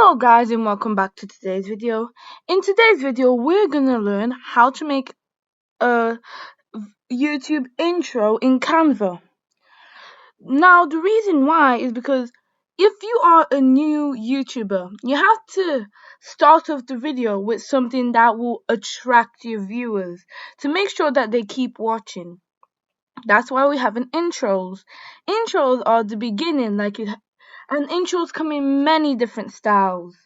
Hello guys and welcome back to today's video. In today's video we're gonna learn how to make a YouTube intro in Canva. Now the reason why is because if you are a new YouTuber, you have to start off the video with something that will attract your viewers to make sure that they keep watching. That's why we have an intros. Intros are the beginning, and intros come in many different styles.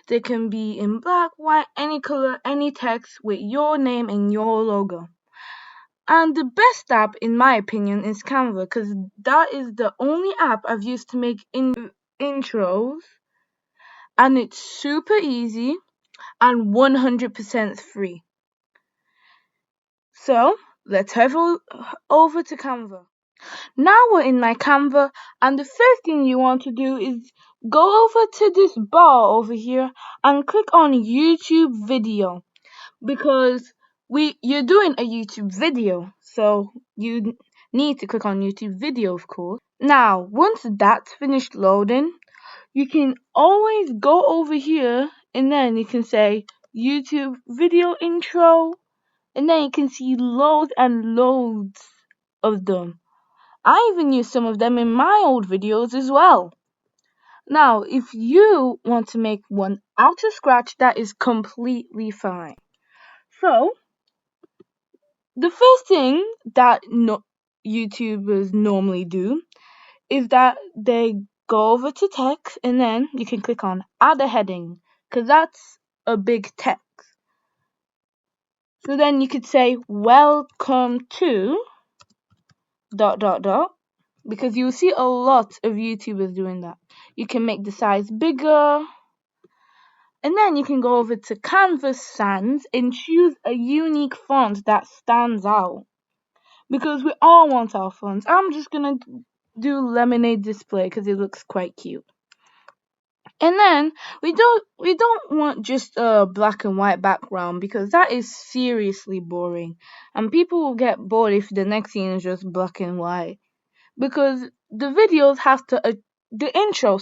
They can be in black, white, any color, any text with your name and your logo. And the best app, in my opinion, is Canva because that is the only app I've used to make intros, and it's super easy and 100% free. So let's head over to Canva. Now we're in my Canva, and the first thing you want to do is go over to this bar over here and click on YouTube video, because you're doing a YouTube video, so you need to click on YouTube video, of course. Now once that's finished loading, you can always go over here and then you can say YouTube video intro, and then you can see loads and loads of them. I even use some of them in my old videos as well. Now, if you want to make one out of scratch, that is completely fine. So, the first thing that YouTubers normally do is that they go over to text and then you can click on add a heading, because that's a big text. So then you could say welcome to ... because you'll see a lot of YouTubers doing that. You can make the size bigger, and then you can go over to Canvas Sans and choose a unique font that stands out, because we all want our fonts. I'm just gonna do Lemonade Display because it looks quite cute. And then we don't want just a black and white background, because that is seriously boring, and people will get bored if the next scene is just black and white. Because the videos the intro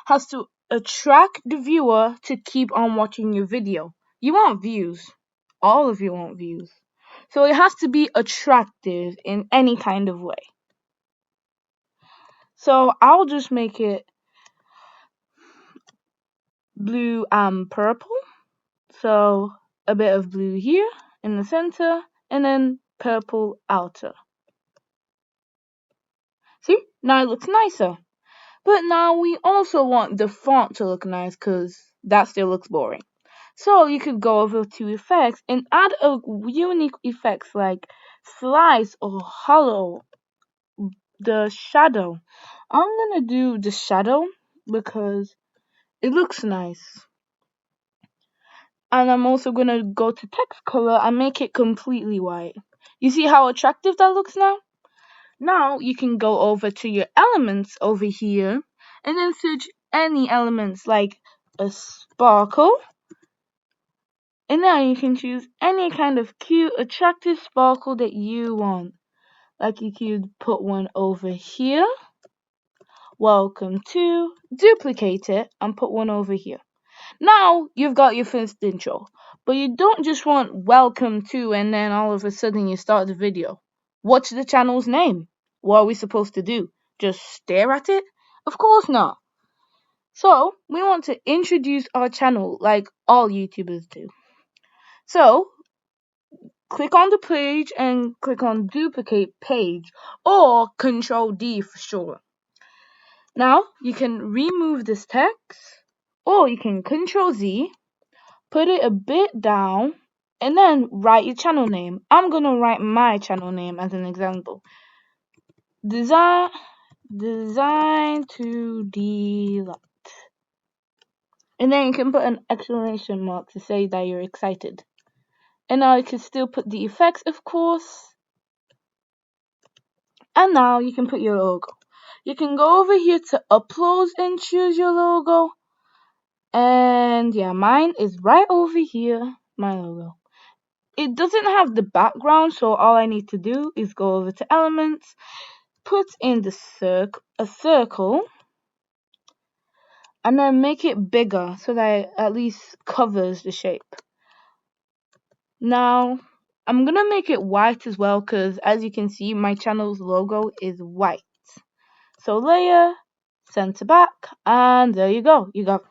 has to attract the viewer to keep on watching your video. You want views. All of you want views. So it has to be attractive in any kind of way. So I'll just make it blue and purple. So a bit of blue here in the center, and then purple outer. See? Now it looks nicer. But now we also want the font to look nice, because that still looks boring. So you could go over to effects and add a unique effects like slice or hollow, the shadow. I'm gonna do the shadow because it looks nice. And I'm also gonna go to text color and make it completely white. You see how attractive that looks now? Now you can go over to your elements over here and then search any elements like a sparkle, and now you can choose any kind of cute attractive sparkle that you want. Like you could put one over here, welcome to, duplicate it and put one over here. Now you've got your first intro, but you don't just want welcome to and then all of a sudden you start the video. What's the channel's name? What are we supposed to do? Just stare at it? Of course not. So we want to introduce our channel like all YouTubers do. So click on the page and click on duplicate page, or Control D for short. Now you can remove this text, or you can Control Z, put it a bit down, and then write your channel name. I'm gonna write my channel name as an example. Design to delight. And then you can put an exclamation mark to say that you're excited. And now you can still put the effects, of course. And now you can put your logo. You can go over here to upload and choose your logo. And yeah, mine is right over here, my logo. It doesn't have the background, so all I need to do is go over to elements, put in a circle, and then make it bigger so that it at least covers the shape. Now, I'm gonna make it white as well because as you can see, my channel's logo is white. So layer, center back, and there you go. You got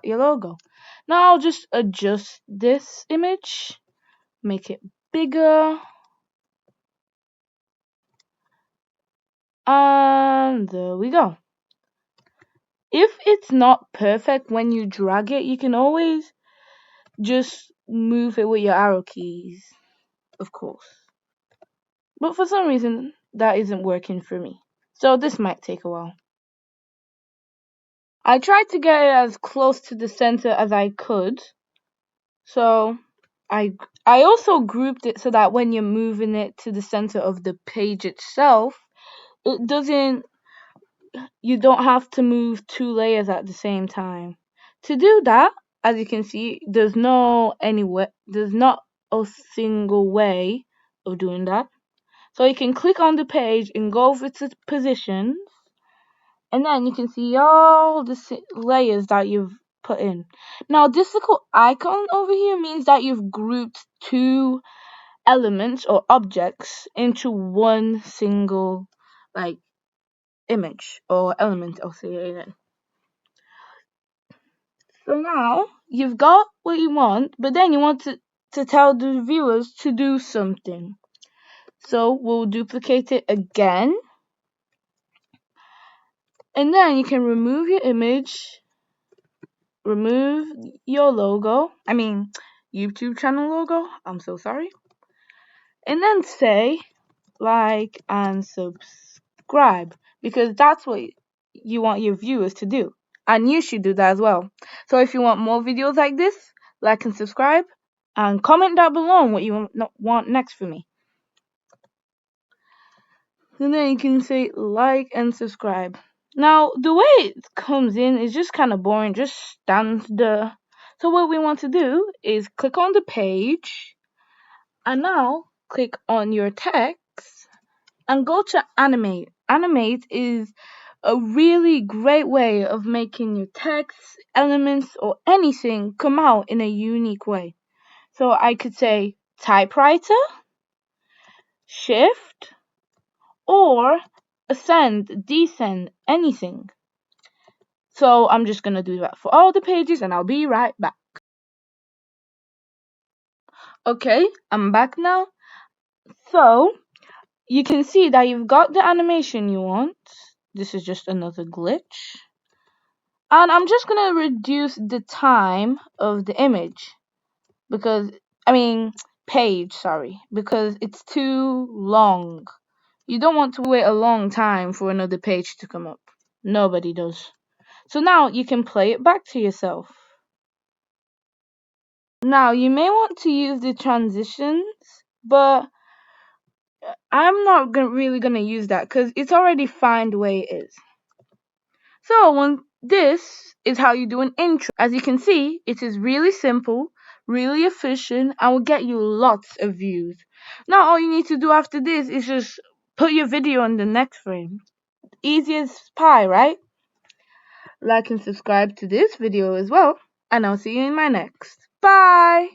your logo. Now I'll just adjust this image, make it bigger, and there we go. If it's not perfect when you drag it, you can always just move it with your arrow keys, of course. But for some reason, that isn't working for me. So this might take a while. I tried to get it as close to the center as I could. So I also grouped it so that when you're moving it to the center of the page itself, you don't have to move 2 layers at the same time. To do that, as you can see, there's not a single way of doing that. So you can click on the page and go over to positions, and then you can see all the layers that you've put in. Now this little icon over here means that you've grouped 2 elements or objects into one single image or element, I'll say it again. So now you've got what you want, but then you want to tell the viewers to do something. So we'll duplicate it again. And then you can remove your image, remove your logo, YouTube channel logo, I'm so sorry. And then say like and subscribe, because that's what you want your viewers to do. And you should do that as well. So if you want more videos like this, like and subscribe, and comment down below what you want next for me. And then you can say like and subscribe. Now, the way it comes in is just kind of boring, just stands there. So what we want to do is click on the page, and now click on your text, and go to animate. Animate is a really great way of making your text, elements, or anything come out in a unique way. So I could say typewriter, shift, or ascend, descend, anything. So I'm just going to do that for all the pages, and I'll be right back. Okay, I'm back now. So you can see that you've got the animation you want. This is just another glitch. And I'm just going to reduce the time of the image because it's too long. You don't want to wait a long time for another page to come up. Nobody does. So now you can play it back to yourself. Now you may want to use the transitions, but I'm not really going to use that because it's already fine the way it is. So this is how you do an intro. As you can see, it is really simple, really efficient, and will get you lots of views. Now all you need to do after this is just put your video in the next frame. Easy as pie, right? Like and subscribe to this video as well, and I'll see you in my next. Bye!